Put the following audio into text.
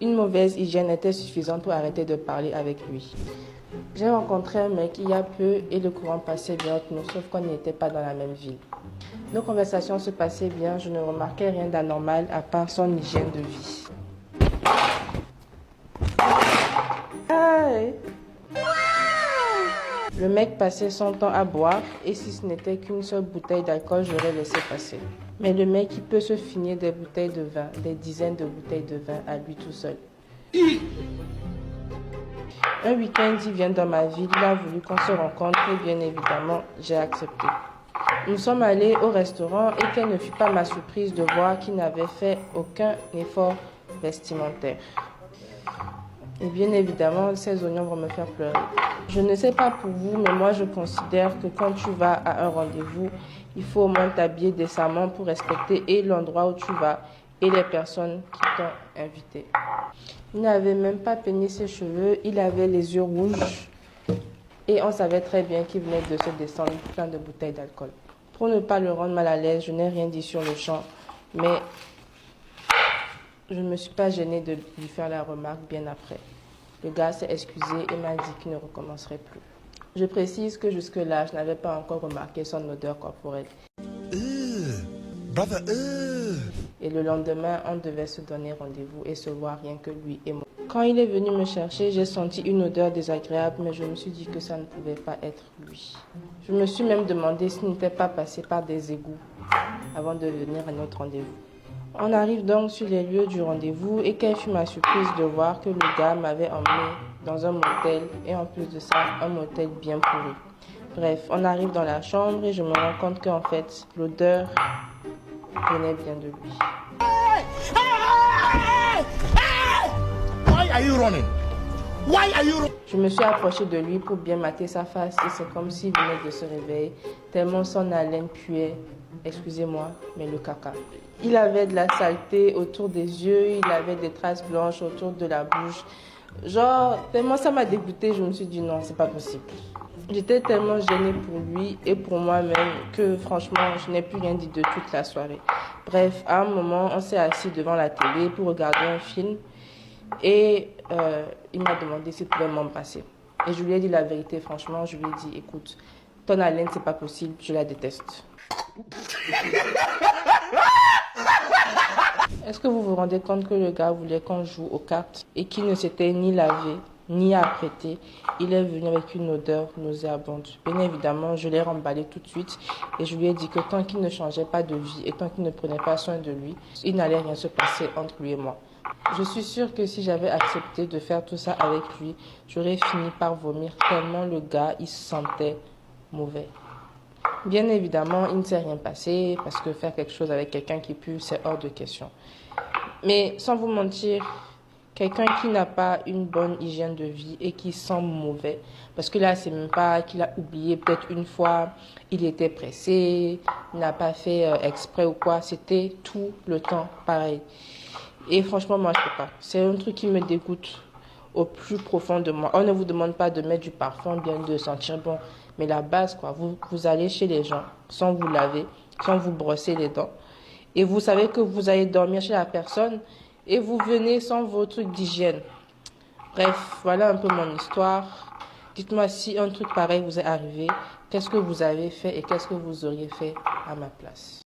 Une mauvaise hygiène était suffisante pour arrêter de parler avec lui. J'ai rencontré un mec il y a peu et le courant passait bien entre nous, sauf qu'on n'était pas dans la même ville. Nos conversations se passaient bien, je ne remarquais rien d'anormal à part son hygiène de vie. Hey. Le mec passait son temps à boire et si ce n'était qu'une seule bouteille d'alcool, j'aurais laissé passer. Mais le mec, il peut se finir des bouteilles de vin, des dizaines de bouteilles de vin à lui tout seul. Un week-end, il vient dans ma ville, il a voulu qu'on se rencontre et bien évidemment, j'ai accepté. Nous sommes allés au restaurant et quelle ne fut pas ma surprise de voir qu'il n'avait fait aucun effort vestimentaire. Et bien évidemment, ces oignons vont me faire pleurer. Je ne sais pas pour vous, mais moi je considère que quand tu vas à un rendez-vous, il faut au moins t'habiller décemment pour respecter et l'endroit où tu vas et les personnes qui t'ont invité. Il n'avait même pas peigné ses cheveux, il avait les yeux rouges et on savait très bien qu'il venait de se descendre plein de bouteilles d'alcool. Pour ne pas le rendre mal à l'aise, je n'ai rien dit sur le champ, mais je ne me suis pas gênée de lui faire la remarque bien après. Le gars s'est excusé et m'a dit qu'il ne recommencerait plus. Je précise que jusque-là, je n'avais pas encore remarqué son odeur corporelle. Et le lendemain, on devait se donner rendez-vous et se voir rien que lui et moi. Quand il est venu me chercher, j'ai senti une odeur désagréable, mais je me suis dit que ça ne pouvait pas être lui. Je me suis même demandé s'il n'était pas passé par des égouts avant de venir à notre rendez-vous. On arrive donc sur les lieux du rendez-vous et quelle fut ma surprise de voir que le gars m'avait emmené dans un motel et en plus de ça, un motel bien pourri. Bref, on arrive dans la chambre et je me rends compte qu'en fait, l'odeur venait bien de lui. Why are you running? Why are you running? Je me suis approchée de lui pour bien mater sa face et c'est comme s'il venait de se réveiller, tellement son haleine puait, excusez-moi, mais le caca. Il avait de la saleté autour des yeux, il avait des traces blanches autour de la bouche. Genre, tellement ça m'a dégoûtée, je me suis dit non, c'est pas possible. J'étais tellement gênée pour lui et pour moi-même que franchement, je n'ai plus rien dit de toute la soirée. Bref, à un moment, on s'est assis devant la télé pour regarder un film et il m'a demandé s'il pouvait m'embrasser. Et je lui ai dit la vérité, franchement, je lui ai dit, écoute, ton haleine, c'est pas possible, je la déteste. Est-ce que vous vous rendez compte que le gars voulait qu'on joue aux cartes et qu'il ne s'était ni lavé, ni apprêté? Il est venu avec une odeur nauséabonde. Bien évidemment, je l'ai remballé tout de suite et je lui ai dit que tant qu'il ne changeait pas de vie et tant qu'il ne prenait pas soin de lui, il n'allait rien se passer entre lui et moi. Je suis sûre que si j'avais accepté de faire tout ça avec lui, j'aurais fini par vomir tellement le gars, il se sentait mauvais. Bien évidemment, il ne s'est rien passé parce que faire quelque chose avec quelqu'un qui pue, c'est hors de question. Mais sans vous mentir, quelqu'un qui n'a pas une bonne hygiène de vie et qui sent mauvais, parce que là, c'est même pas qu'il a oublié peut-être une fois, il était pressé, il n'a pas fait exprès ou quoi, c'était tout le temps pareil. Et franchement, moi, je peux pas. C'est un truc qui me dégoûte au plus profond de moi. On ne vous demande pas de mettre du parfum, bien de sentir bon. Mais la base, quoi, vous allez chez les gens sans vous laver, sans vous brosser les dents. Et vous savez que vous allez dormir chez la personne et vous venez sans vos trucs d'hygiène. Bref, voilà un peu mon histoire. Dites-moi si un truc pareil vous est arrivé, qu'est-ce que vous avez fait et qu'est-ce que vous auriez fait à ma place.